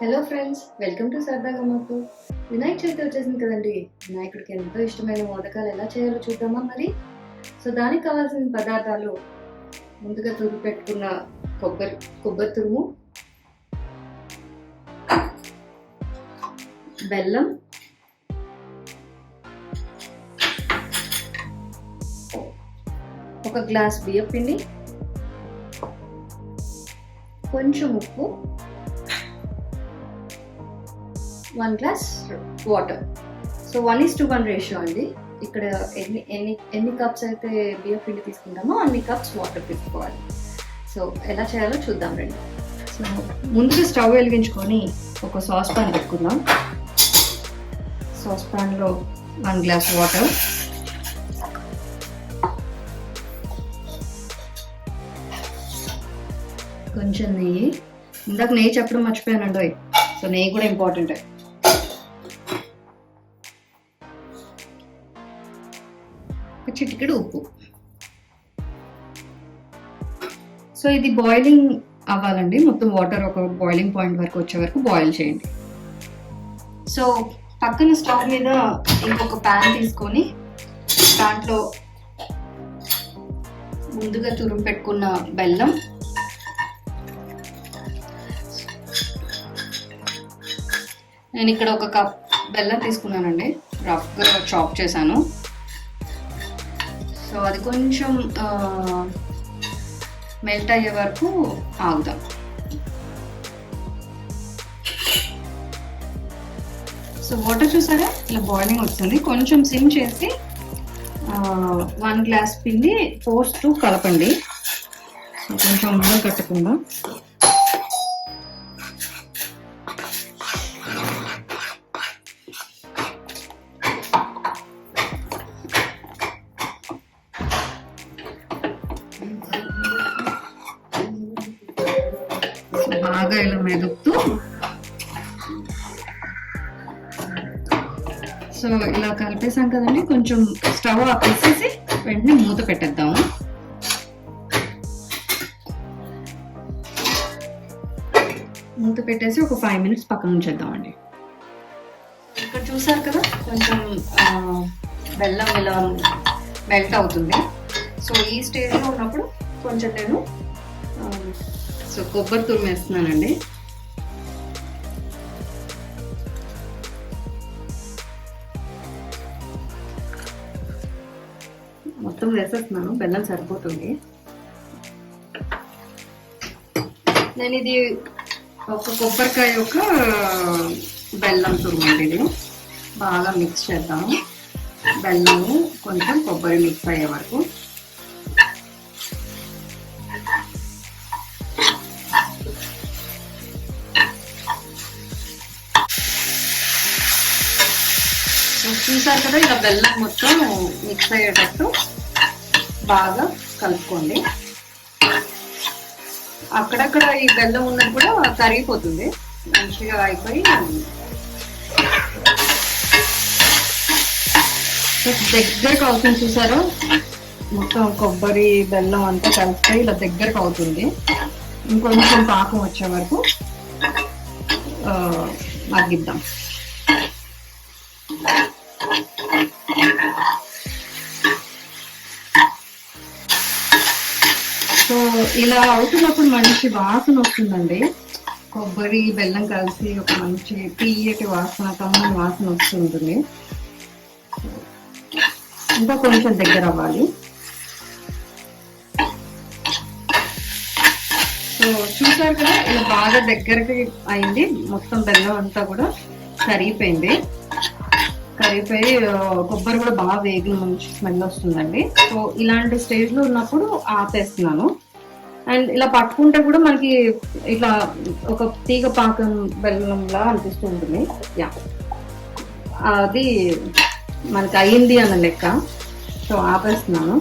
Hello friends, welcome to సరదాగా మాకు. వినాయక చవితి వచ్చేసింది కదండి. వినాయకుడికి ఎంతో ఇష్టమైన మోదకాలు ఎలా చేయాలో చూద్దామా మరి. సో దానికి కావాల్సిన పదార్థాలు ముందుగా తురుము పెట్టుకున్న కొబ్బరి తురుము, బెల్లం, ఒక గ్లాస్ బియ్యం పిండి, కొంచెం ఉప్పు, 1 గ్లాస్ వాటర్. సో 1:1 రేషియో అండి. ఇక్కడ ఎన్ని కప్స్ అయితే బియ్యం పిండి తీసుకుంటామో అన్ని కప్స్ వాటర్ తీసుకోవాలి. సో ఎలా చేయాలో చూద్దాం రండి. సో ముందుగా స్టవ్ వెలిగించుకొని ఒక సాస్ పాన్ పెట్టుకుందాం. సాస్ పాన్లో 1 గ్లాస్ వాటర్, కొంచెం నెయ్యి. ఇందాక నెయ్యి చెప్పడం మర్చిపోయానండి. సో నెయ్యి కూడా ఇంపార్టెంట్. చిటికెడు ఉప్పు. సో ఇది బాయిలింగ్ అవ్వాలండి. మొత్తం వాటర్ ఒక బాయిలింగ్ పాయింట్ వరకు వచ్చే వరకు బాయిల్ చేయండి. సో పక్కన స్టవ్ మీద ఇంకొక ప్యాన్ తీసుకొని దాంట్లో ముందుగా తురుము పెట్టుకున్న బెల్లం, నేను ఇక్కడ ఒక కప్ బెల్లం తీసుకున్నానండి, రఫ్గా చాప్ చేశాను. సో అది కొంచెం మెల్ట్ అయ్యే వరకు ఆగుదాం. సో వాటర్ చూసారా ఇలా బాయిలింగ్ వస్తుంది. కొంచెం సిమ్ చేసి 1 గ్లాస్ పిండి పోస్తూ కలపండి. సో కొంచెం ఉండలు కట్టకుండా. బాగా ఇలా మెదుపుతూ, సో ఇలా కలిపేసాం కదండి. కొంచెం స్టవ్ ఆపేసేసి వెంటనే మూత పెట్టేద్దాము. మూత పెట్టేసి ఒక 5 మినిట్స్ పక్కన ఉంచేద్దామండి. ఇక్కడ చూసారు కదా కొంచెం బెల్లం ఇలా మెల్ట్ అవుతుంది. సో ఈ స్టేజ్లో ఉన్నప్పుడు కొంచెం నేను సో కొబ్బరి తురుము వేస్తున్నానండి. మొత్తం వేసేస్తున్నాను, బెల్లం సరిపోతుంది. నేను ఇది ఒక కొబ్బరికాయ ఒక బెల్లం తురుము అండి. ఇది బాగా మిక్స్ చేద్దాము. బెల్లము కొంచెం కొబ్బరి మిక్స్ అయ్యే వరకు. చూసారు కదా ఇలా బెల్లం మొత్తం మిక్స్ అయ్యేటట్టు బాగా కలుపుకోండి. అక్కడక్కడ ఈ బెల్లం ఉన్నది కూడా కరిగిపోతుంది, మంచిగా అయిపోయి దగ్గరకు అవుతుంది. చూసారా మొత్తం కొబ్బరి బెల్లం అంతా కలిసిపోయి ఇలా దగ్గరకు అవుతుంది. ఇంకొంచెం పాకం వచ్చే వరకు మగ్గిద్దాం. సో ఇలా అవుతున్నప్పుడు మంచి వాసన వస్తుందండి. కొబ్బరి బెల్లం కలిసి ఒక మంచి తీయటి వాసన, కమ్మని వాసన వస్తుంటుంది. ఇంకా కొంచెం దగ్గర అవ్వాలి. సో చూసారు కదా ఇలా బాగా దగ్గరకి అయింది. మొత్తం బెల్లం అంతా కూడా కరిగిపోయింది. కరిగిపోయి కొబ్బరి కూడా బాగా వేగిన మంచి స్మెల్ వస్తుందండి. సో ఇలాంటి స్టేజ్లో ఉన్నప్పుడు ఆపేస్తున్నాను. అండ్ ఇలా పట్టుకుంటే కూడా మనకి ఇట్లా ఒక తీగ పాకం బెల్లంలా అనిపిస్తూ ఉంటుంది. యా, అది మనకి అయ్యింది అన్న లెక్క. సో ఆపేస్తున్నాను.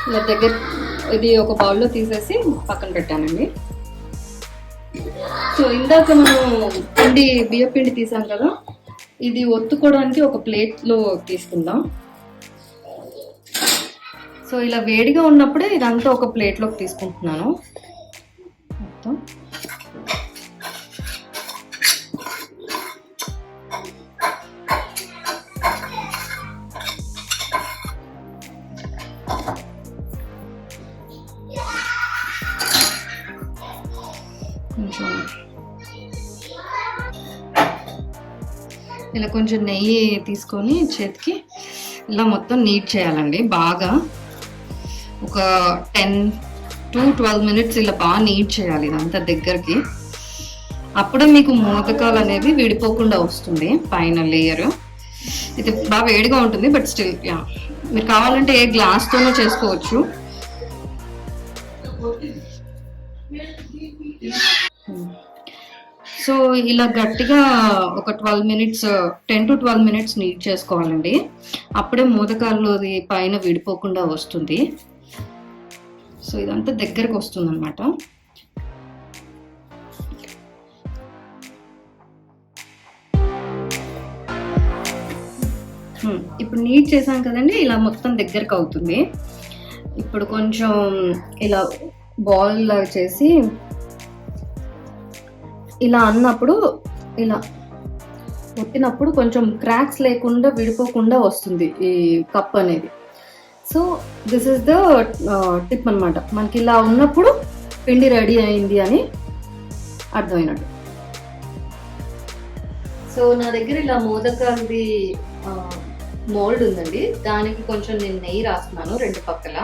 ఇలా దగ్గర ఇది ఒక బౌల్లో తీసేసి పక్కన పెట్టానండి. సో ఇందాక మనం బియ్యం పిండి తీసాం కదా, ఇది ఒత్తుకోవడానికి ఒక ప్లేట్లో తీసుకుందాం. సో ఇలా వేడిగా ఉన్నప్పుడే ఇదంతా ఒక ప్లేట్లోకి తీసుకుంటున్నాను మొత్తం. కొంచెం ఇలా కొంచెం నెయ్యి తీసుకొని చేతికి ఇలా మొత్తం నీట్ చేయాలండి. బాగా ఒక 10 to 12 minutes ఇలా బాగా నీట్ చేయాలి ఇదంతా దగ్గరికి. అప్పుడే మీకు మోదకాలు అనేది విడిపోకుండా వస్తుంది. పైన లేయర్ ఇది బాగా వేడిగా ఉంటుంది, బట్ స్టిల్ యా, మీరు కావాలంటే ఏ గ్లాస్తోనో చేసుకోవచ్చు. సో ఇలా గట్టిగా ఒక 12 minutes, 10 to 12 minutes నీట్ చేసుకోవాలండి. అప్పుడే మోదకాల్లో అది పైన విడిపోకుండా వస్తుంది. సో ఇదంతా దగ్గరకు వస్తుంది అనమాట. ఇప్పుడు నీట్ చేసాం కదండి, ఇలా మొత్తం దగ్గరకు అవుతుంది. ఇప్పుడు కొంచెం ఇలా బాల్ లాగా చేసి ఇలా అన్నప్పుడు, ఇలా ఒత్తినప్పుడు కొంచెం క్రాక్స్ లేకుండా విడిపోకుండా వస్తుంది ఈ కప్ అనేది. So this is the tip అనమాట. మనకి ఇలా ఉన్నప్పుడు పిండి రెడీ అయింది అని అర్థమైనట్టు. సో నా దగ్గర ఇలా మోదకాలది మోల్డ్ ఉందండి. దానికి కొంచెం నేను నెయ్యి రాస్తున్నాను 2 పక్కల.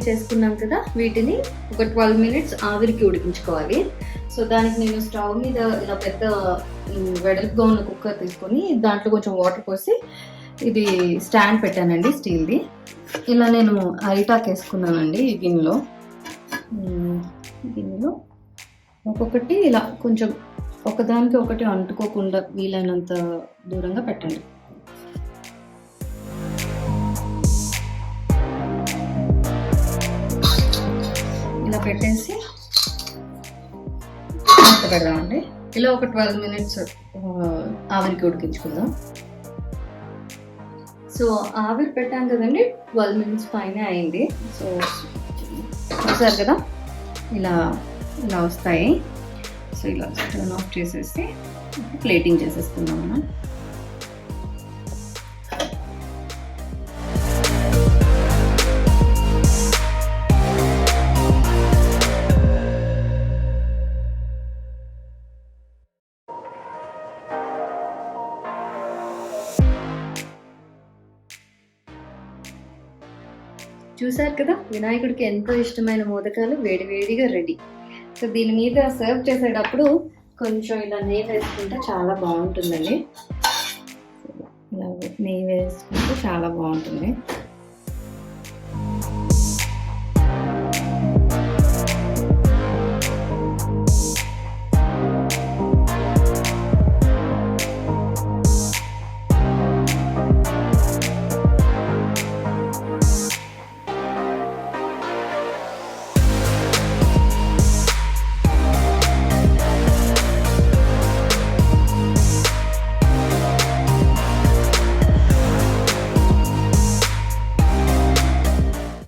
చేసుకున్నాం కదా, వీటిని ఒక 12 minutes ఆవిరికి ఉడికించుకోవాలి. సో దానికి నేను స్టవ్ మీద ఇలా పెద్ద వెడల్పుగా ఉన్న కుక్కర్ తీసుకొని దాంట్లో కొంచెం వాటర్ పోసి ఇది స్టాండ్ పెట్టానండి స్టీల్ది. ఇలా నేను అరిటాక్ వేసుకున్నానండి ఈ గిన్నెలో. ఒక్కొక్కటి ఇలా కొంచెం ఒకదానికి ఒకటి అంటుకోకుండా వీలైనంత దూరంగా పెట్టండి. ఇలా పెట్టేసి పెడదామండి. ఇలా ఒక 12 minutes ఆవిరికి ఉడికించుకుందాం. సో ఆవిరి పెట్టాం కదండి, 12 minutes పైన అయింది. సో చూసారు కదా, ఇలా ఇలా వస్తాయి. సో ఇలా టర్న్ ఆఫ్ చేసేసి ప్లేటింగ్ చేసేసుకుందాం మనం. చూసారు కదా, వినాయకుడికి ఎంతో ఇష్టమైన మోదకాలు వేడివేడిగా రెడీ. సో దీని మీద సర్వ్ చేసేటప్పుడు కొంచెం ఇలా నెయ్యి వేసుకుంటే చాలా బాగుంటుందండి. ఇలా నెయ్యి వేసుకుంటే చాలా బాగుంటుంది.